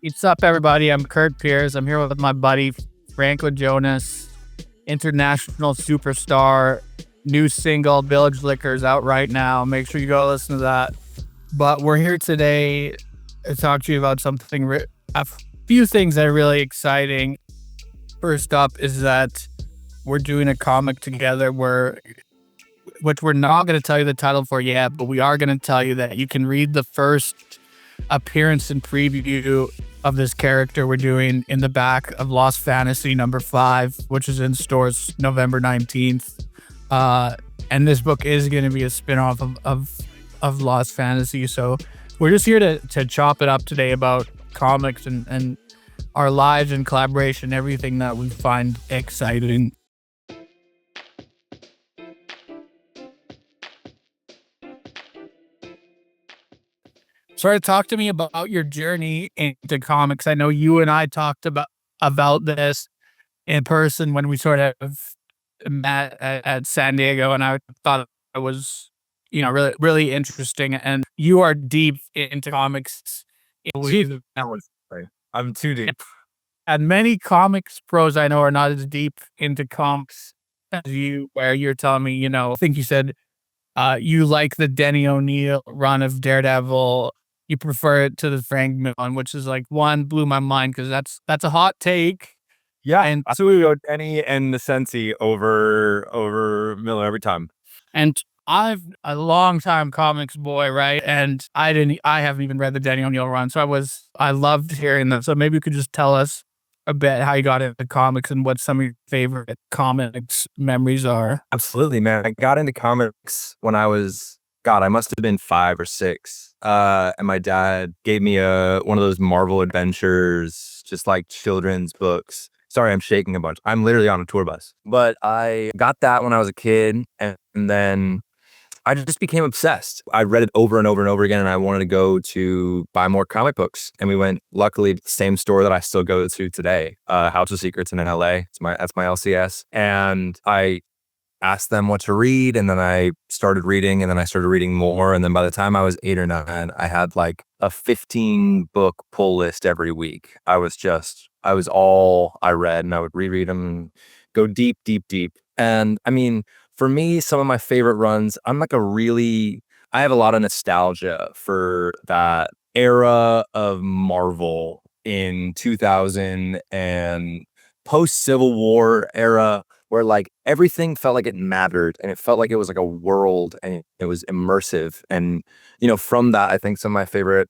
What's up, everybody? I'm Curt Pires. I'm here with my buddy Franklin Jonas, international superstar. New single, Village Liquors, out right now. Make sure you go listen to that. But we're here today to talk to you about a few things that are really exciting. First up is that we're doing a comic together which we're not going to tell you the title for yet, but we are going to tell you that you can read the first appearance and preview of this character we're doing in the back of Lost Fantasy number 5, which is in stores November 19th. And this book is going to be a spin-off of Lost Fantasy. So we're just here to chop it up today about comics and our lives and collaboration, everything that we find exciting. Sort of talk to me about your journey into comics. I know you and I talked about this in person when we sort of met at San Diego, and I thought it was, really, really interesting. And you are deep into comics. I'm too deep. And many comics pros I know are not as deep into comics as you, where you're telling me, I think you said you like the Denny O'Neil run of Daredevil. You prefer it to the Frank one, which is blew my mind because that's a hot take. Yeah, and so we go Denny and the Sensi over Miller every time. And I've a long time comics boy, right? And I haven't even read the Denny O'Neil run, so I loved hearing that. So maybe you could just tell us a bit how you got into comics and what some of your favorite comics memories are. Absolutely, man. I got into comics when I must have been 5 or 6. And my dad gave me one of those Marvel Adventures, just like children's books. Sorry, I'm shaking a bunch. I'm literally on a tour bus. But I got that when I was a kid, and then I just became obsessed. I read it over and over and over again, and I wanted to go to buy more comic books. And we went, luckily, to the same store that I still go to today, House of Secrets in LA. That's my LCS. And I asked them what to read, and then I started reading, and then I started reading more. And then by the time I was 8 or 9, I had like a 15-book pull list every week. I was all I read, and I would reread them and go deep, deep, deep. And I mean, for me, some of my favorite runs, I have a lot of nostalgia for that era of Marvel in 2000 and post-Civil War era, where everything felt like it mattered, and it felt like it was like a world, and it was immersive. And from that, I think some of my favorite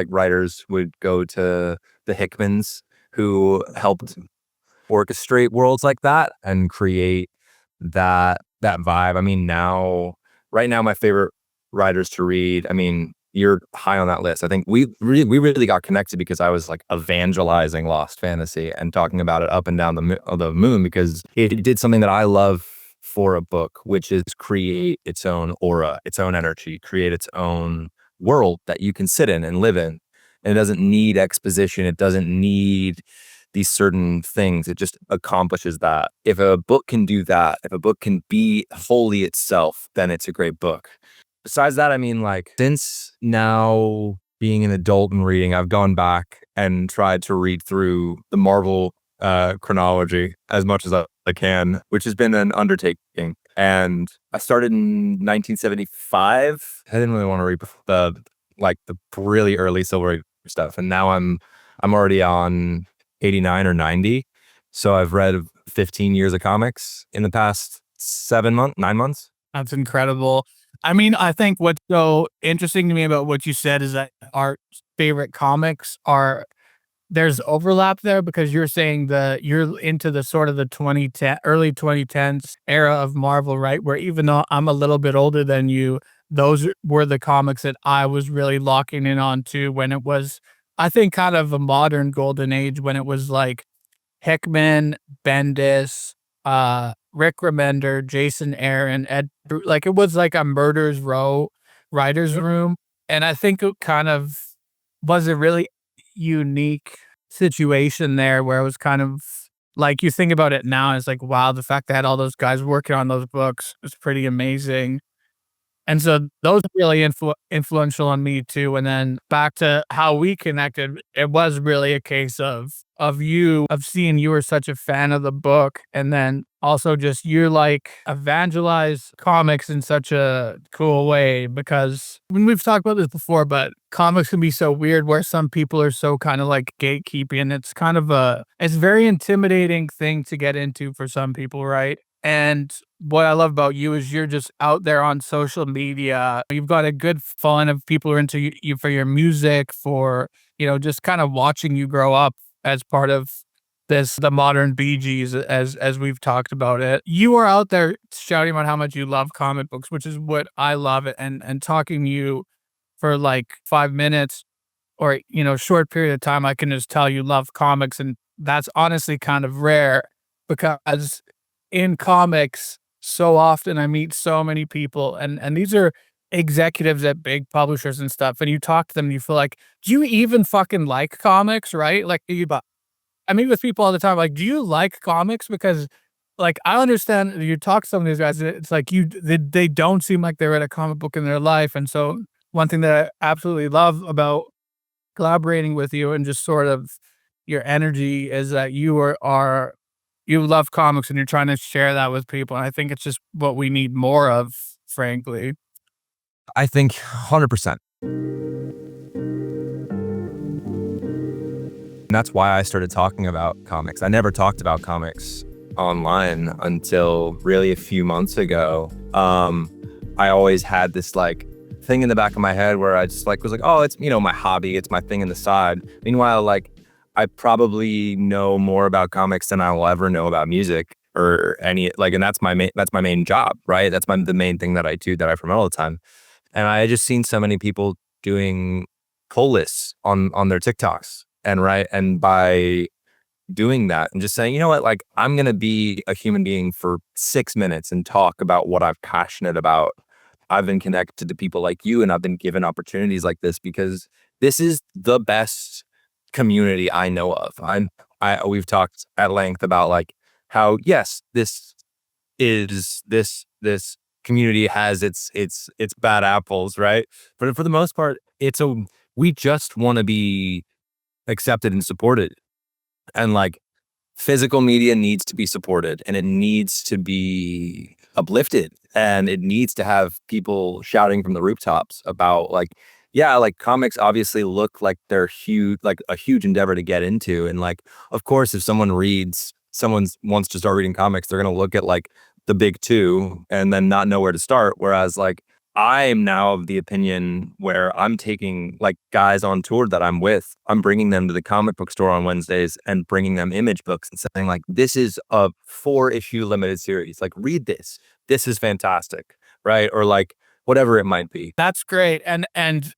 writers would go to the Hickmans, who helped orchestrate worlds like that and create that vibe. I mean, right now, my favorite writers to read, I mean, you're high on that list. I think we really got connected because I was evangelizing Lost Fantasy and talking about it up and down the moon, because it did something that I love for a book, which is create its own aura, its own energy, create its own world that you can sit in and live in. And it doesn't need exposition. It doesn't need these certain things. It just accomplishes that. If a book can do that, if a book can be wholly itself, then it's a great book. Besides that, I mean, since now being an adult and reading, I've gone back and tried to read through the Marvel chronology as much as I can, which has been an undertaking. And I started in 1975. I didn't really want to read the really early Silver Age stuff, and now I'm already on 89 or 90. So I've read 15 years of comics in the past 9 months. That's incredible. I mean, I think what's so interesting to me about what you said is that our favorite comics there's overlap there, because you're saying that you're into the sort of the early 2010s era of Marvel, right? Where even though I'm a little bit older than you, those were the comics that I was really locking in on too, when it was, I think, kind of a modern golden age, when it was Hickman, Bendis, Rick Remender, Jason Aaron, Ed, it was like a Murder's Row writer's room. And I think it kind of was a really unique situation there, where it was kind of you think about it now, it's wow, the fact they had all those guys working on those books was pretty amazing. And so those are really influential on me too. And then back to how we connected, it was really a case of seeing you were such a fan of the book, and then also just you're like evangelize comics in such a cool way, because when we've talked about this before, but comics can be so weird where some people are so kind of like gatekeeping. It's kind of it's very intimidating thing to get into for some people, right? And what I love about you is you're just out there on social media. You've got a good fun of people who are into you for your music, for, just kind of watching you grow up as part of the modern Bee Gees, as we've talked about it. You are out there shouting about how much you love comic books, which is what I love it. And talking to you for like 5 minutes or, short period of time, I can just tell you love comics. And that's honestly kind of rare, because in comics, so often I meet so many people, and these are executives at big publishers and stuff, and you talk to them and you feel like, do you even fucking like comics, right? Like, I meet with people all the time, like, do you like comics? Because, like, I understand you talk to some of these guys, it's like they don't seem like they read a comic book in their life. And so one thing that I absolutely love about collaborating with you and just sort of your energy is that you love comics and you're trying to share that with people. And I think it's just what we need more of, frankly. I think 100%. And that's why I started talking about comics. I never talked about comics online until really a few months ago. I always had this like thing in the back of my head where I just like was like, oh, it's, my hobby, it's my thing in the side. Meanwhile, like, I probably know more about comics than I will ever know about music or any, like, and that's my main job, right? That's the main thing that I do, that I promote all the time. And I just seen so many people doing pull lists on their TikToks, and by doing that and just saying, you know what, like, I'm going to be a human being for 6 minutes and talk about what I'm passionate about. I've been connected to people like you, and I've been given opportunities like this because this is the best community I know of. We've talked at length about like how, yes, this community has its bad apples, right? But for the most part, we just want to be accepted and supported. And like, physical media needs to be supported, and it needs to be uplifted, and it needs to have people shouting from the rooftops about like, yeah, like, comics obviously look like they're huge, like a huge endeavor to get into. And like, of course, if someone wants to start reading comics, they're going to look at like the big two and then not know where to start. Whereas like, I'm now of the opinion where I'm taking like guys on tour that I'm with, I'm bringing them to the comic book store on Wednesdays and bringing them image books and saying like, this is a 4-issue limited series. Like, read this. This is fantastic. Right. Or like, whatever it might be. That's great. And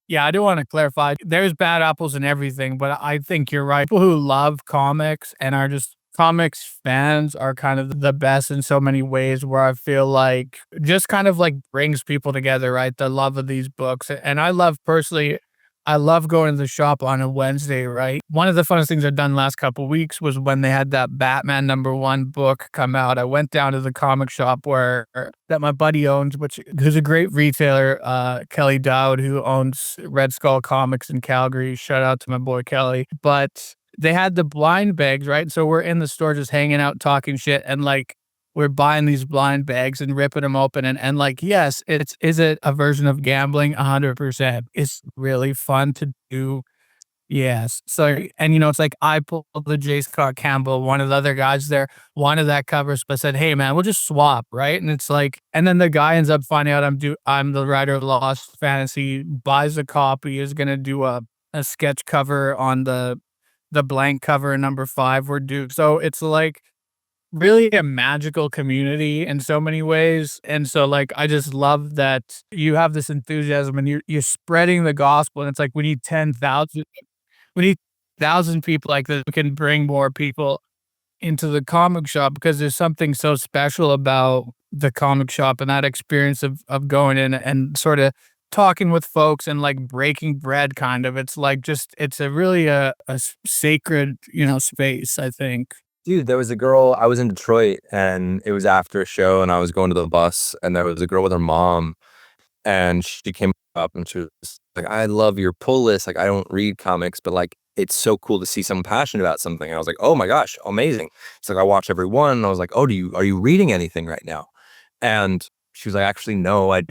yeah, I do want to clarify, there's bad apples and everything, but I think you're right. People who love comics and are just comics fans are kind of the best in so many ways, where I feel like just kind of like brings people together, right? The love of these books. And I love going to the shop on a Wednesday, right? One of the funnest things I've done last couple of weeks was when they had that Batman #1 book come out. I went down to the comic shop that my buddy owns, who's a great retailer, Kelly Dowd, who owns Red Skull Comics in Calgary. Shout out to my boy Kelly. But they had the blind bags, right? So we're in the store just hanging out, talking shit, and like, we're buying these blind bags and ripping them open. And like, yes, is it a version of gambling? 100%. It's really fun to do. Yes. So, and it's like, I pulled the J. Scott Campbell, one of the other guys there wanted that cover, but said, hey man, we'll just swap. Right. And it's like, and then the guy ends up finding out I'm the writer of Lost Fantasy, buys a copy, is going to do a sketch cover on the blank cover #5 we're due. So it's like, really a magical community in so many ways. And so like, I just love that you have this enthusiasm and you're spreading the gospel. And it's like, we need 1,000 people like this. We can bring more people into the comic shop, because there's something so special about the comic shop and that experience of going in and sort of talking with folks and like breaking bread kind of. It's like, it's a really a sacred, space, I think. Dude, there was a girl, I was in Detroit and it was after a show and I was going to the bus and there was a girl with her mom and she came up and she was like, I love your pull list. Like, I don't read comics, but like, it's so cool to see someone passionate about something. And I was like, oh my gosh, amazing. It's like, I watch every one. And I was like, oh, are you reading anything right now? And she was like, actually, no, I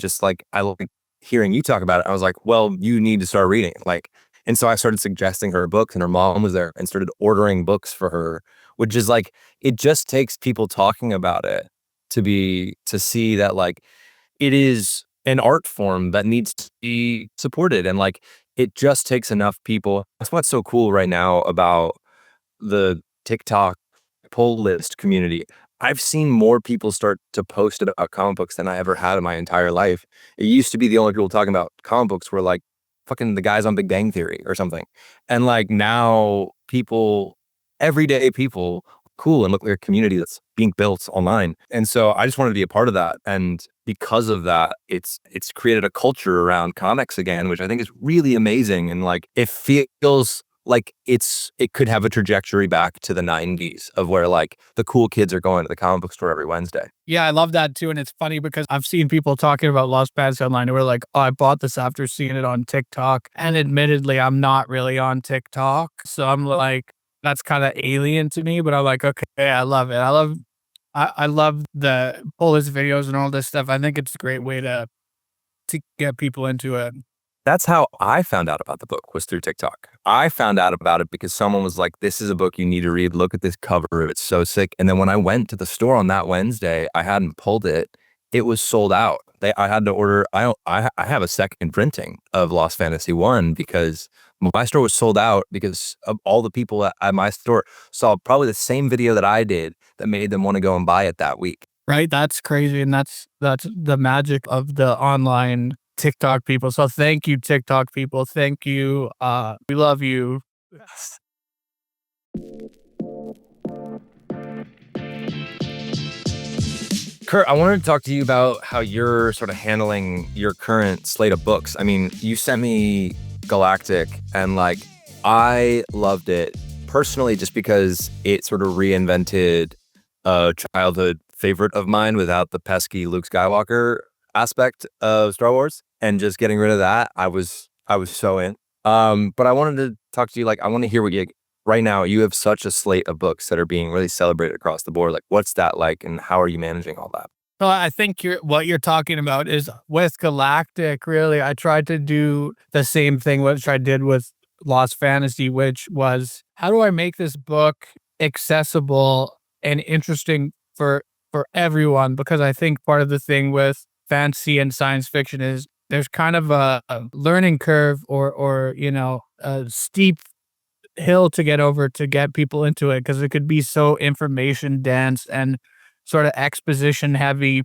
like hearing you talk about it. I was like, well, you need to start reading. Like, and so I started suggesting her books, and her mom was there and started ordering books for her, which is like, it just takes people talking about it to see that like it is an art form that needs to be supported. And like, it just takes enough people. That's what's so cool right now about the TikTok pull list community. I've seen more people start to post about comic books than I ever had in my entire life. It used to be the only people talking about comic books were like fucking the guys on Big Bang Theory or something. And like now people, everyday people, cool, and look like a community that's being built online. And so I just wanted to be a part of that. And because of that, it's created a culture around comics again, which I think is really amazing. And like, it feels like it could have a trajectory back to the 90s of where like the cool kids are going to the comic book store every Wednesday. Yeah, I love that too. And it's funny because I've seen people talking about Lost Fantasy Online who were like, oh, I bought this after seeing it on TikTok. And admittedly, I'm not really on TikTok. So I'm like, that's kind of alien to me, but I'm like, okay, I love it. I love the pull list videos and all this stuff. I think it's a great way to get people into it. That's how I found out about the book, was through TikTok. I found out about it because someone was like, this is a book you need to read. Look at this cover. It's so sick. And then when I went to the store on that Wednesday, I hadn't pulled it. It was sold out. I had to order. I have a second printing of Lost Fantasy 1 because my store was sold out because of all the people at my store saw probably the same video that I did that made them want to go and buy it that week. Right? That's crazy. And that's the magic of the online TikTok people. So thank you, TikTok people. Thank you. We love you. Curt, I wanted to talk to you about how you're sort of handling your current slate of books. I mean, you sent me Galactic, and like, I loved it personally just because it sort of reinvented a childhood favorite of mine without the pesky Luke Skywalker aspect of Star Wars, and just getting rid of that, I was so in. But I wanted to talk to you, like, I want to hear what you, right now, you have such a slate of books that are being really celebrated across the board. Like, what's that like, and how are you managing all that? So I think what you're talking about is with Galactic, really, I tried to do the same thing which I did with Lost Fantasy, which was, how do I make this book accessible and interesting for everyone? Because I think part of the thing with fantasy and science fiction is there's kind of a learning curve or you know, a steep hill to get over to get people into it, because it could be so information dense and sort of exposition heavy.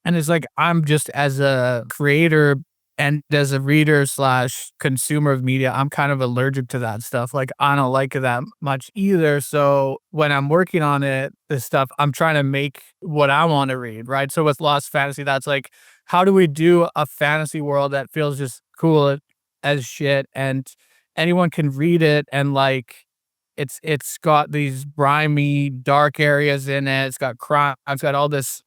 And it's like, I'm just, as a creator and as a reader slash consumer of media, I'm kind of allergic to that stuff. Like, I don't like it that much either. So when I'm working on it, this stuff, I'm trying to make what I want to read, right? So with Lost Fantasy, that's like, how do we do a fantasy world that feels just cool as shit and anyone can read it, and like, it's got these grimy, dark areas in it. It's got crime. It's got all this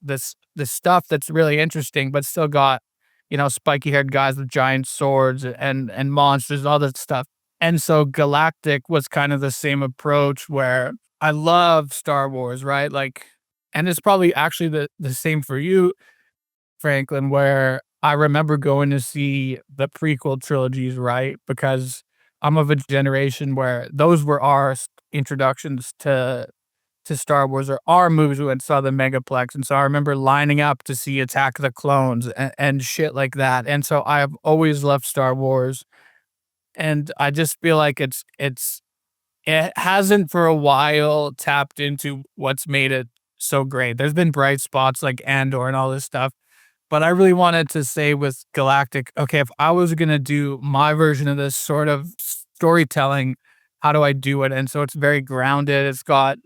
stuff that's really interesting, but still got, you know, spiky haired guys with giant swords and monsters, all that stuff. And so Galactic was kind of the same approach, where I love Star Wars, right? Like, and it's probably actually the same for you, Franklin, where I remember going to see the prequel trilogies, right? Because I'm of a generation where those were our introductions to Star Wars, or our movies. We went and saw the Megaplex. And so I remember lining up to see Attack of the Clones and shit like that. And so I've always loved Star Wars. And I just feel like it hasn't for a while tapped into what's made it so great. There's been bright spots like Andor and all this stuff. But I really wanted to say with Galactic, okay, if I was going to do my version of this sort of storytelling, how do I do it? And so it's very grounded. It's got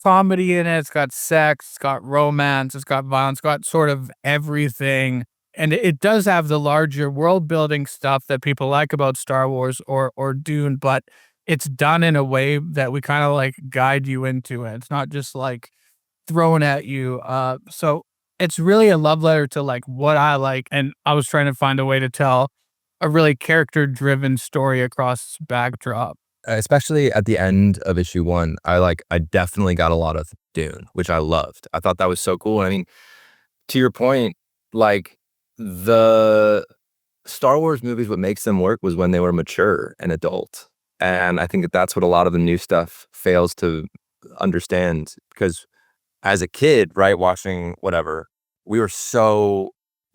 comedy in it. It's got sex. It's got romance. It's got violence. It's got sort of everything. And it does have the larger world building stuff that people like about Star Wars or Dune, but it's done in a way that we kind of like guide you into it. It's not just like thrown at you. So it's really a love letter to like what I like. And I was trying to find a way to tell a really character driven story across backdrop. Especially at the end of issue 1, I definitely got a lot of Dune, which I loved. I thought that was so cool. I mean, to your point, like the Star Wars movies, what makes them work was when they were mature and adult. And I think that that's what a lot of the new stuff fails to understand, because as a kid, right, watching whatever, we were so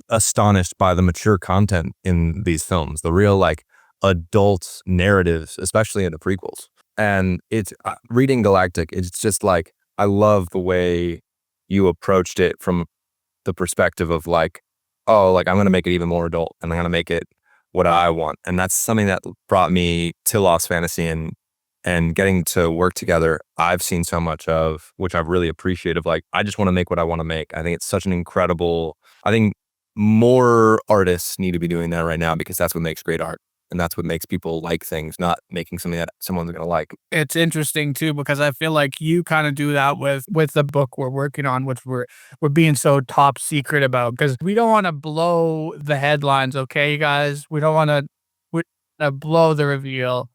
astonished by the mature content in these films, the real like adult narratives, especially in the prequels. And it's reading Galactic, it's just like, I love the way you approached it from the perspective of like, oh, like I'm going to make it even more adult and I'm going to make it what I want. And that's something that brought me to Lost Fantasy and getting to work together. I've seen so much of, which I've really appreciated, of like, I just want to make what I want to make. I think it's such an incredible, I think more artists need to be doing that right now, because that's what makes great art. And that's what makes people like things, not making something that someone's going to like. It's interesting too, because I feel like you kind of do that with the book we're working on, which we're being so top secret about, because we don't want to blow the headlines. Okay, you guys, we don't want to blow the reveal.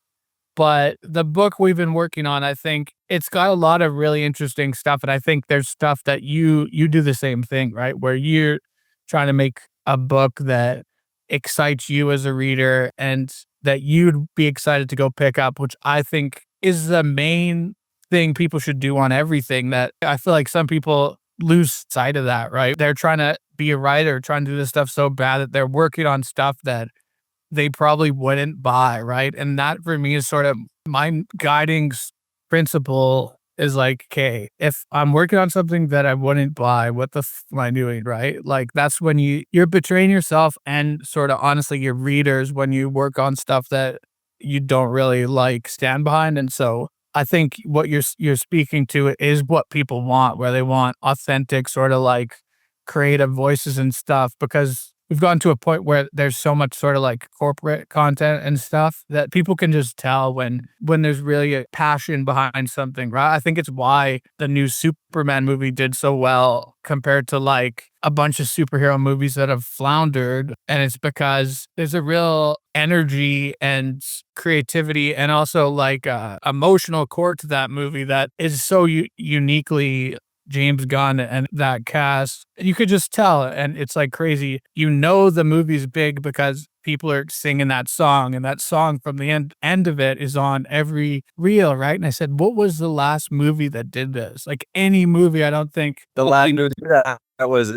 But the book we've been working on, I think it's got a lot of really interesting stuff. And I think there's stuff that you do the same thing, right? Where you're trying to make a book that excites you as a reader and that you'd be excited to go pick up, which I think is the main thing people should do on everything. That I feel like some people lose sight of that, right? They're trying to be a writer, trying to do this stuff so bad that they're working on stuff that they probably wouldn't buy, right? And that for me is sort of my guiding principle is like, okay, if I'm working on something that I wouldn't buy, what the am I doing, right? Like that's when you're betraying yourself and sort of honestly your readers when you work on stuff that you don't really like stand behind. And so I think what you're speaking to is what people want, where they want authentic sort of like creative voices and stuff, because we've gotten to a point where there's so much sort of like corporate content and stuff that people can just tell when there's really a passion behind something, right? I think it's why the new Superman movie did so well compared to like a bunch of superhero movies that have floundered. And it's because there's a real energy and creativity and also like emotional core to that movie that is so uniquely James Gunn and that cast. You could just tell, and it's like crazy. You know the movie's big because people are singing that song, and that song from the end of it is on every reel, right? And I said, what was the last movie that did this? Like any movie, I don't think. The last movie that was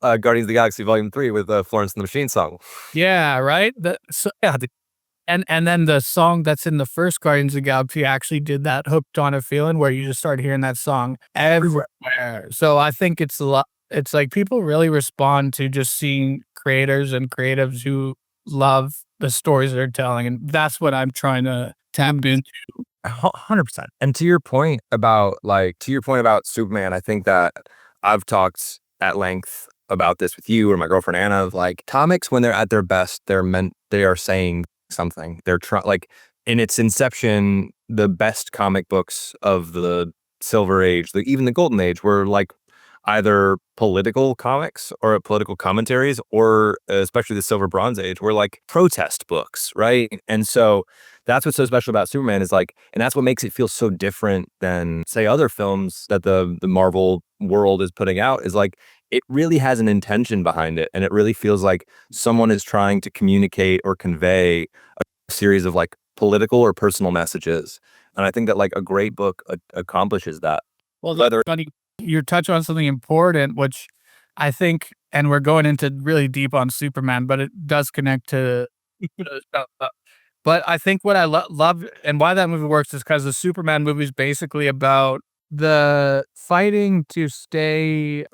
Guardians of the Galaxy Volume 3 with the Florence and the Machine song. Yeah, right? And then the song that's in the first Guardians of the Galaxy actually did that Hooked on a Feeling, where you just start hearing that song everywhere. So I think it's a lot. It's like people really respond to just seeing creators and creatives who love the stories they're telling. And that's what I'm trying to tap into. 100%. And to your point about Superman, I think that I've talked at length about this with you or my girlfriend Anna, of like comics when they're at their best, they are saying something. They're trying, like in its inception, the best comic books of the Silver Age, even the Golden Age, were like either political comics or political commentaries, or especially the Silver Bronze Age, were like protest books, right? And so that's what's so special about Superman is like, and that's what makes it feel so different than say other films that the Marvel world is putting out, is like it really has an intention behind it, and it really feels like someone is trying to communicate or convey a series of like political or personal messages. And I think that like a great book accomplishes that. Well, funny, you touch on something important, which I think, and we're going into really deep on Superman, but it does connect to stuff. But I think what I love and why that movie works is because the Superman movie is basically about the fighting to stay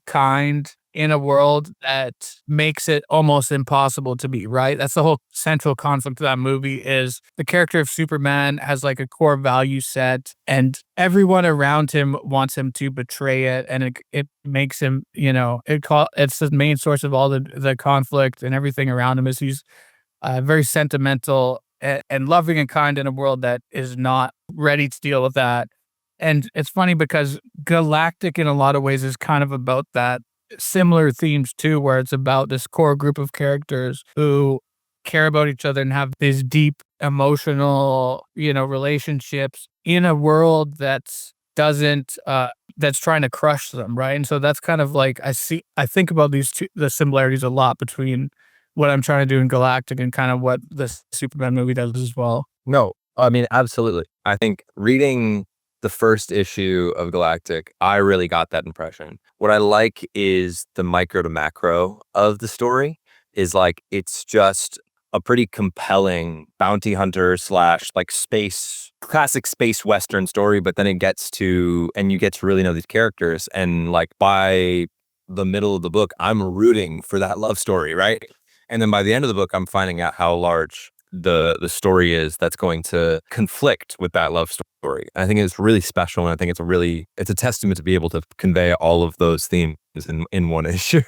kind in a world that makes it almost impossible to be, right? That's the whole central conflict of that movie, is the character of Superman has like a core value set and everyone around him wants him to betray it. And it makes him, it's the main source of all the conflict and everything around him is he's very sentimental and loving and kind in a world that is not ready to deal with that. And it's funny because Galactic in a lot of ways is kind of about that similar themes too, where it's about this core group of characters who care about each other and have these deep emotional, relationships in a world that's doesn't that's trying to crush them, right? And so that's kind of like I think about the similarities a lot between what I'm trying to do in Galactic and kind of what this Superman movie does as well. No, I mean, absolutely. I think reading the first issue of Galactic, I really got that impression. What I like is the micro to macro of the story is like, it's just a pretty compelling bounty hunter slash like classic space Western story. But then you get to really know these characters. And like by the middle of the book, I'm rooting for that love story, right? And then by the end of the book, I'm finding out how large the story is that's going to conflict with that love story. I think it's really special, and I think it's a testament to be able to convey all of those themes in one issue.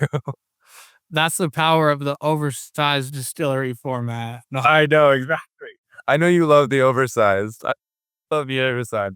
That's the power of the oversized distillery format. No, I know, exactly. I know you love the oversized. I love the oversized.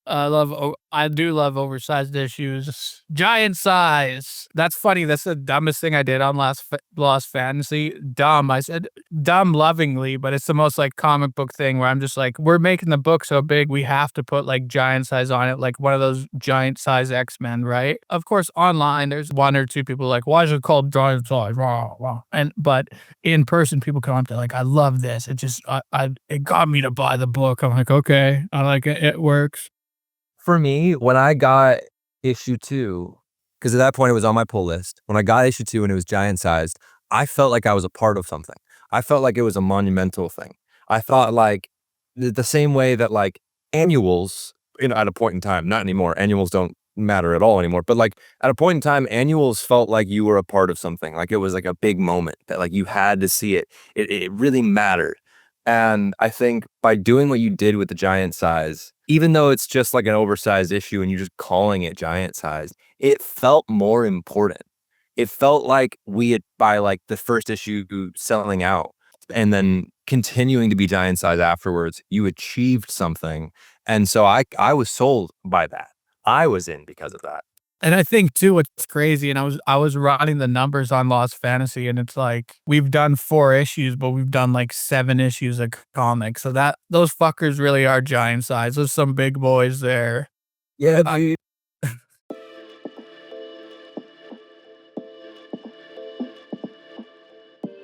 I do love oversized issues. Giant size. That's funny. That's the dumbest thing I did on Lost Fantasy. Dumb. I said dumb lovingly, but it's the most like comic book thing where I'm just like, we're making the book so big, we have to put like giant size on it, like one of those giant size X-Men, right? Of course, online, there's one or two people like, why is it called giant size? Wow. But in person, people come up to like, I love this. It just, it got me to buy the book. I'm like, okay, I like it. It works. For me, when I got issue 2, because at that point it was on my pull list, when I got issue 2 and it was giant sized, I felt like I was a part of something. I felt like it was a monumental thing. I thought like the same way that like annuals, at a point in time, not anymore. Annuals don't matter at all anymore. But like at a point in time, annuals felt like you were a part of something. Like it was like a big moment that like you had to see it. It really mattered. And I think by doing what you did with the giant size, even though it's just like an oversized issue and you're just calling it giant size, it felt more important. It felt like by like the first issue selling out and then continuing to be giant size afterwards, you achieved something. And so I was sold by that. I was in because of that. And I think too, what's crazy, and I was running the numbers on Lost Fantasy, and it's like we've done 4 issues, but we've done like 7 issues of comics. So those fuckers really are giant size. There's some big boys there. Yeah,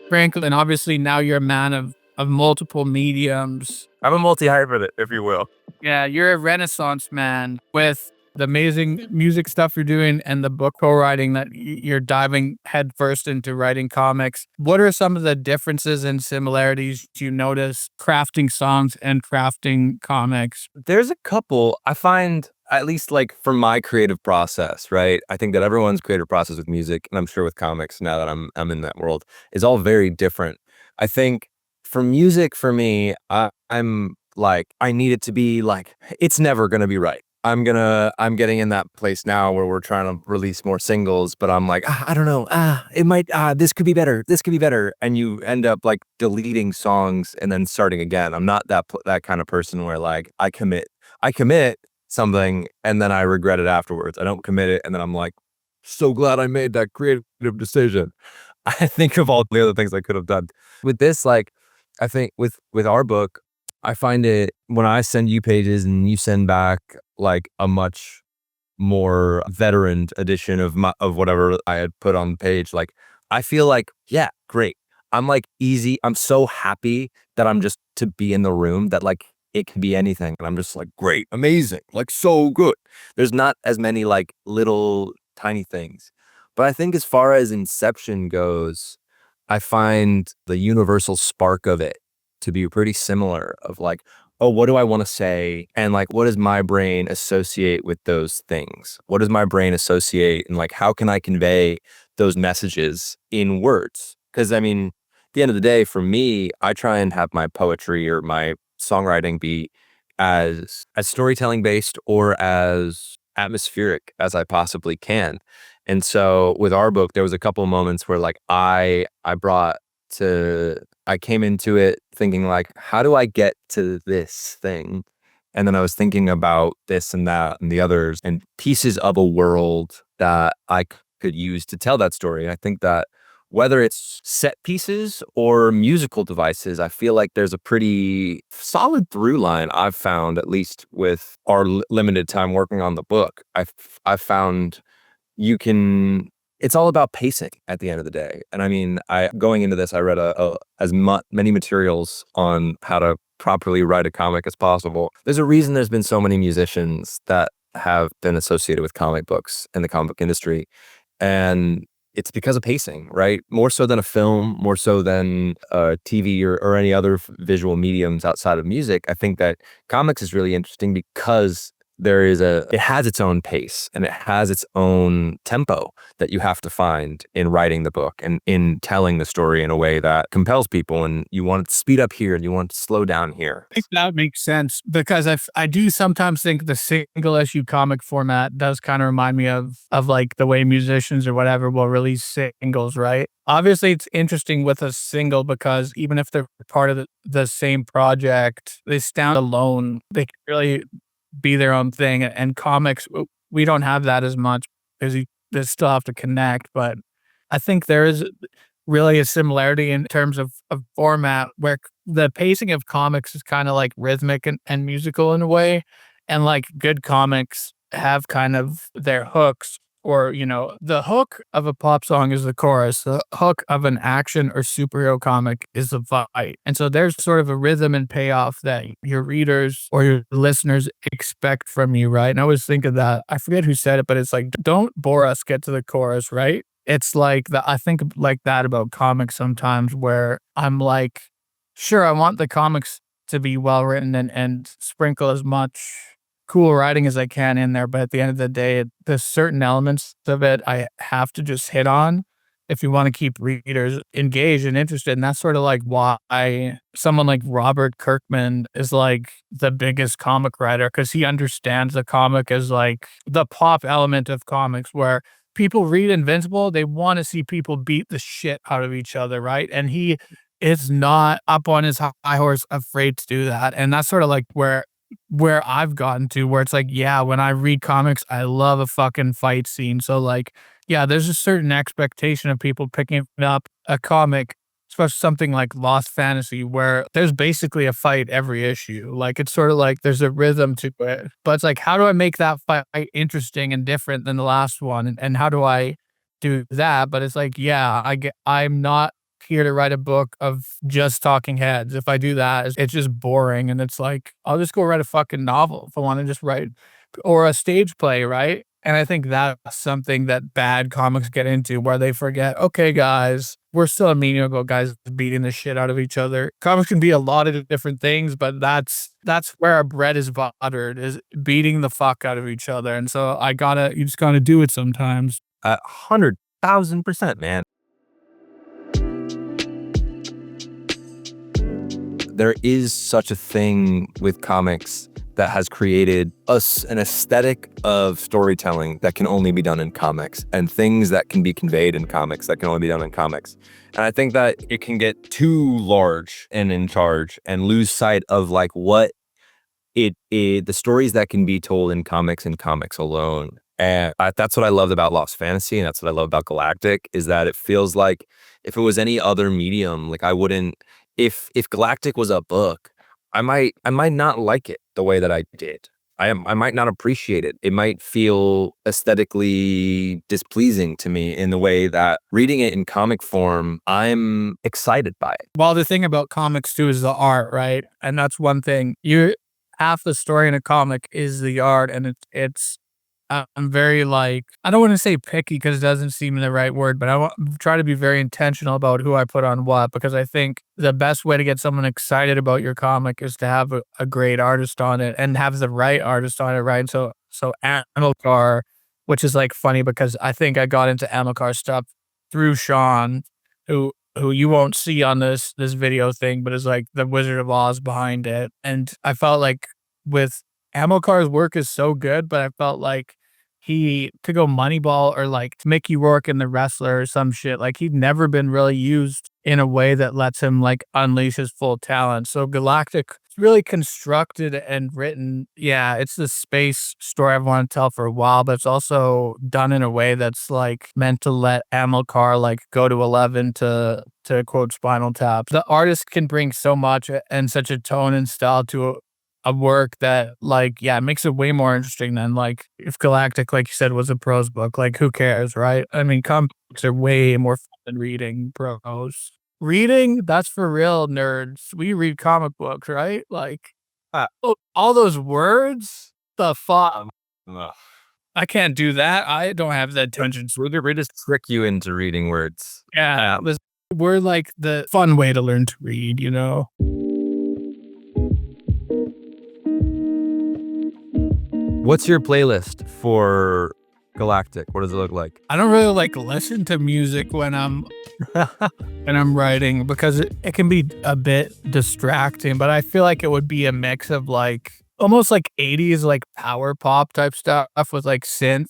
Franklin, obviously now you're a man of multiple mediums. I'm a multi-hybrid, if you will. Yeah, you're a renaissance man with the amazing music stuff you're doing and the book co-writing that you're diving headfirst into writing comics. What are some of the differences and similarities you notice crafting songs and crafting comics? There's a couple. I find, at least like for my creative process, right? I think that everyone's creative process with music, and I'm sure with comics now that I'm in that world, is all very different. I think for music, for me, I'm like, I need it to be like, it's never going to be right. I'm getting in that place now where we're trying to release more singles, but I'm like, I don't know, it might, this could be better. And you end up like deleting songs and then starting again. I'm not that kind of person where like I commit something and then I regret it afterwards. I don't commit it. And then I'm like, so glad I made that creative decision. I think of all the other things I could have done with this. Like, I think with our book, I find it when I send you pages and you send back like a much more veteran edition of whatever I had put on the page, like I feel like, yeah, great. I'm like easy. I'm so happy that I'm just to be in the room that like it can be anything. And I'm just like, great, amazing, like so good. There's not as many like little tiny things. But I think as far as Inception goes, I find the universal spark of it to be pretty similar of like, oh, what do I want to say? And like, what does my brain associate with those things? What does my brain associate? And like, how can I convey those messages in words? Because I mean, at the end of the day, for me, I try and have my poetry or my songwriting be as storytelling based or as atmospheric as I possibly can. And so with our book, there was a couple of moments where like I came into it thinking like, how do I get to this thing? And then I was thinking about this and that and the others and pieces of a world that I could use to tell that story. And I think that whether it's set pieces or musical devices, I feel like there's a pretty solid through line I've found, at least with our limited time working on the book. I've found it's all about pacing at the end of the day. And I mean, going into this, I read many materials on how to properly write a comic as possible. There's a reason there's been so many musicians that have been associated with comic books in the comic book industry. And it's because of pacing, right? More so than a film, more so than TV or any other visual mediums outside of music. I think that comics is really interesting because it has its own pace and it has its own tempo that you have to find in writing the book and in telling the story in a way that compels people. And you want to speed up here and you want to slow down here. I think that makes sense because I do sometimes think the single issue comic format does kind of remind me of like the way musicians or whatever will release singles, right? Obviously, it's interesting with a single because even if they're part of the same project, they stand alone. They can really be their own thing. And comics, we don't have that as much because they still have to connect. But I think there is really a similarity in terms of format where the pacing of comics is kind of like rhythmic and musical in a way. And like good comics have kind of their hooks, or, the hook of a pop song is the chorus. The hook of an action or superhero comic is the fight. And so there's sort of a rhythm and payoff that your readers or your listeners expect from you, right? And I always think of that. I forget who said it, but it's like, don't bore us, get to the chorus, right? It's like I think like that about comics sometimes where I'm like, sure, I want the comics to be well written and sprinkle as much cool writing as I can in there, but at the end of the day, there's certain elements of it I have to just hit on if you want to keep readers engaged and interested. And that's sort of like why someone like Robert Kirkman is like the biggest comic writer, because he understands the comic as like the pop element of comics where people read Invincible, they want to see people beat the shit out of each other, right? And he is not up on his high horse afraid to do that. And that's sort of like where I've gotten to, where it's like, yeah, when I read comics, I love a fucking fight scene. So like, yeah, there's a certain expectation of people picking up a comic, especially something like Lost Fantasy, where there's basically a fight every issue. Like, it's sort of like there's a rhythm to it, but it's like, how do I make that fight interesting and different than the last one? And how do I do that? But it's like, yeah, I'm not here to write a book of just talking heads. If I do that, it's just boring. And it's like, I'll just go write a fucking novel if I want to just write, or a stage play, right? And I think that's something that bad comics get into, where they forget, okay, guys, we're still amenable guys beating the shit out of each other. Comics can be a lot of different things, but that's where our bread is buttered, is beating the fuck out of each other. And so you just gotta do it sometimes. 100,000%, man. There is such a thing with comics that has created an aesthetic of storytelling that can only be done in comics, and things that can be conveyed in comics that can only be done in comics. And I think that it can get too large and in charge and lose sight of like what the stories that can be told in comics and comics alone. And that's what I loved about Lost Fantasy, and that's what I love about Galactic, is that it feels like if it was any other medium, like I wouldn't. If Galactic was a book, I might not like it the way that I did. I might not appreciate it. It might feel aesthetically displeasing to me in the way that reading it in comic form, I'm excited by it. Well, the thing about comics too is the art, right? And that's one thing. Half the story in a comic is the art, and it's I'm very like, I don't want to say picky because it doesn't seem the right word, but I try to be very intentional about who I put on what, because I think the best way to get someone excited about your comic is to have a great artist on it and have the right artist on it, right? So Amilcar, which is like funny because I think I got into Amilcar stuff through Sean, who you won't see on this video thing, but is like the Wizard of Oz behind it. And I felt like with Amilcar's work is so good, but I felt like he could go Moneyball or like Mickey Rourke in The Wrestler or some shit. Like, he'd never been really used in a way that lets him like unleash his full talent. So Galactic really constructed and written. Yeah, it's the space story I've wanted to tell for a while, but it's also done in a way that's like meant to let Amilcar like go to 11 to quote Spinal Tap. The artist can bring so much and such a tone and style to a work that like, yeah, it makes it way more interesting than like if Galactic, like you said, was a prose book. Like who cares, right? I mean, comic books are way more fun than reading prose. Reading, that's for real nerds. We read comic books, right? Like, all those words, the fuck. I can't do that. I don't have that attention. We just trick you into reading words. Yeah, we're like the fun way to learn to read, you know? What's your playlist for Galactic? What does it look like? I don't really like listen to music when I'm writing because it can be a bit distracting, but I feel like it would be a mix of like almost like 80s like power pop type stuff with like synth,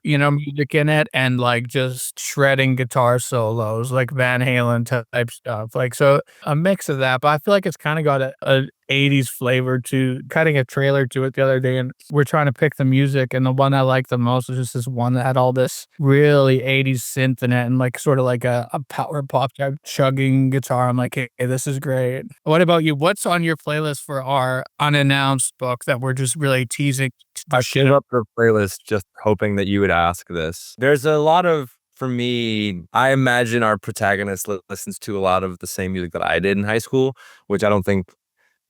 you know, music in it, and like just shredding guitar solos, like Van Halen type stuff. Like, so a mix of that, but I feel like it's kind of got a 80s flavor to cutting a trailer to it the other day, and we're trying to pick the music, and the one I like the most was just this one that had all this really 80s synth in it and like sort of like a power pop type chugging guitar. I'm like, hey, this is great. What about you? What's on your playlist for our unannounced book that we're just really teasing? I put up the playlist just hoping that you would ask this. There's a lot of, for me, I imagine our protagonist listens to a lot of the same music that I did in high school, which I don't think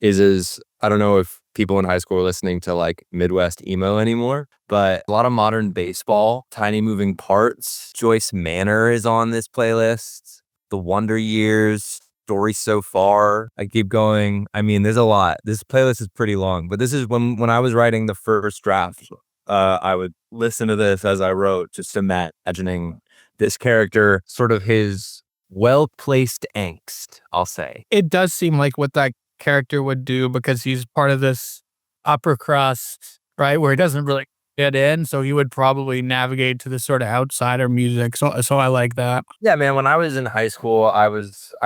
I don't know if people in high school are listening to like Midwest emo anymore, but a lot of modern baseball, Tiny Moving Parts, Joyce Manor is on this playlist, The Wonder Years, Story So Far. I keep going. I mean, there's a lot. This playlist is pretty long, but this is when I was writing the first draft, I would listen to this as I wrote, just imagining this character, sort of his well-placed angst, I'll say. It does seem like what that character would do because he's part of this upper crust, right, where he doesn't really fit in, so he would probably navigate to this sort of outsider music. So I like that. Yeah, man, when I was in high school, I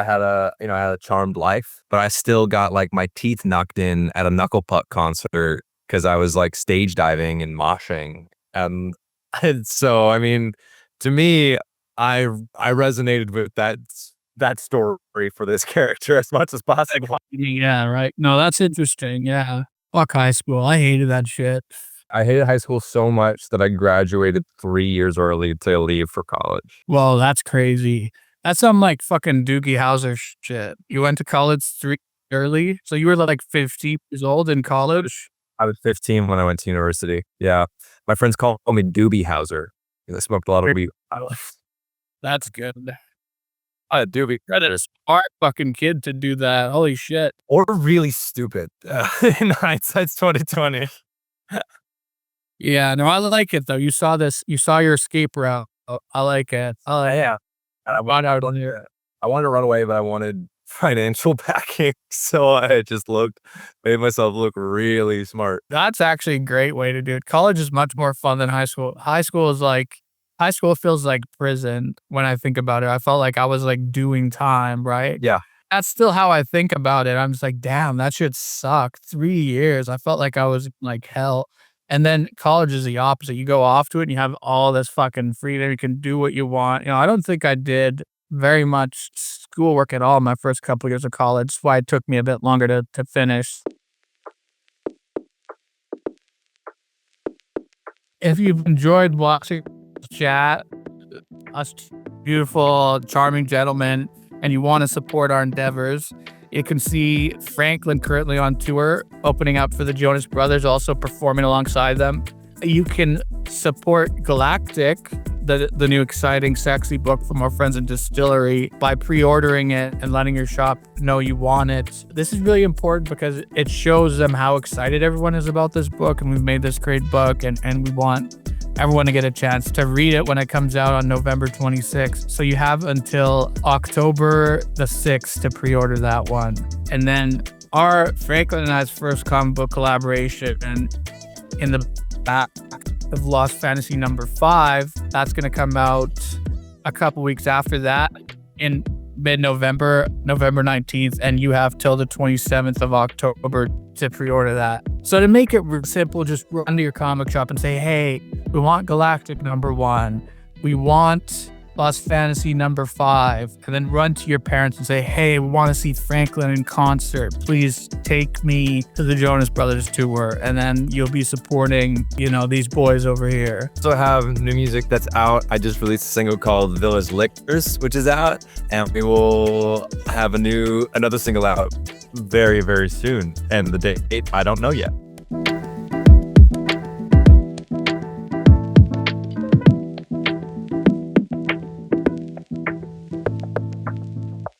had a charmed life, but I still got like my teeth knocked in at a Knuckle Puck concert because I was like stage diving and moshing. And so, I mean, to me, I resonated with that story for this character as much as possible. Yeah, right. No, that's interesting. Yeah. Fuck high school. I hated that shit. I hated high school so much that I graduated 3 years early to leave for college. Well, that's crazy. That's some like fucking Doogie Howser shit. You went to college 3 early? So you were like 50 years old in college? I was 15 when I went to university. Yeah. My friends call me Doobie Howser. I smoked a lot of weed. That's good. Doobie. That is a smart fucking kid to do that. Holy shit. Or really stupid. In hindsight, it's 2020. Yeah, no, I like it though. You saw your escape route. I like it. Yeah. I wanted to run away, but I wanted financial backing. So I just made myself look really smart. That's actually a great way to do it. College is much more fun than high school. High school feels like prison when I think about it. I felt like I was like doing time, right? Yeah. That's still how I think about it. I'm just like, damn, that shit sucked. 3 years. I felt like I was like hell. And then college is the opposite. You go off to it and you have all this fucking freedom. You can do what you want. You know, I don't think I did very much schoolwork at all my first couple of years of college. That's why it took me a bit longer to finish. If you've enjoyed watching chat, us beautiful, charming gentlemen, and you want to support our endeavors, you can see Franklin currently on tour, opening up for the Jonas Brothers, also performing alongside them. You can support Galactic, the new exciting, sexy book from our friends at DSTLRY, by pre-ordering it and letting your shop know you want it. This is really important because it shows them how excited everyone is about this book, and we've made this great book, and we want everyone to get a chance to read it when it comes out on November 26th. So you have until October the 6th to pre-order that one. And then our Franklin and I's first comic book collaboration, and in the back of Lost Fantasy number 5, that's going to come out a couple weeks after that in mid-November, November 19th, and you have till the 27th of October to pre-order that. So to make it simple, just run to your comic shop and say, hey, we want Galactic #1. We want Lost Fantasy #5, and then run to your parents and say, hey, we want to see Franklin in concert. Please take me to the Jonas Brothers tour. And then you'll be supporting, these boys over here. Also have new music that's out. I just released a single called Village Liquors, which is out, and we will have another single out very, very soon. And the date, I don't know yet.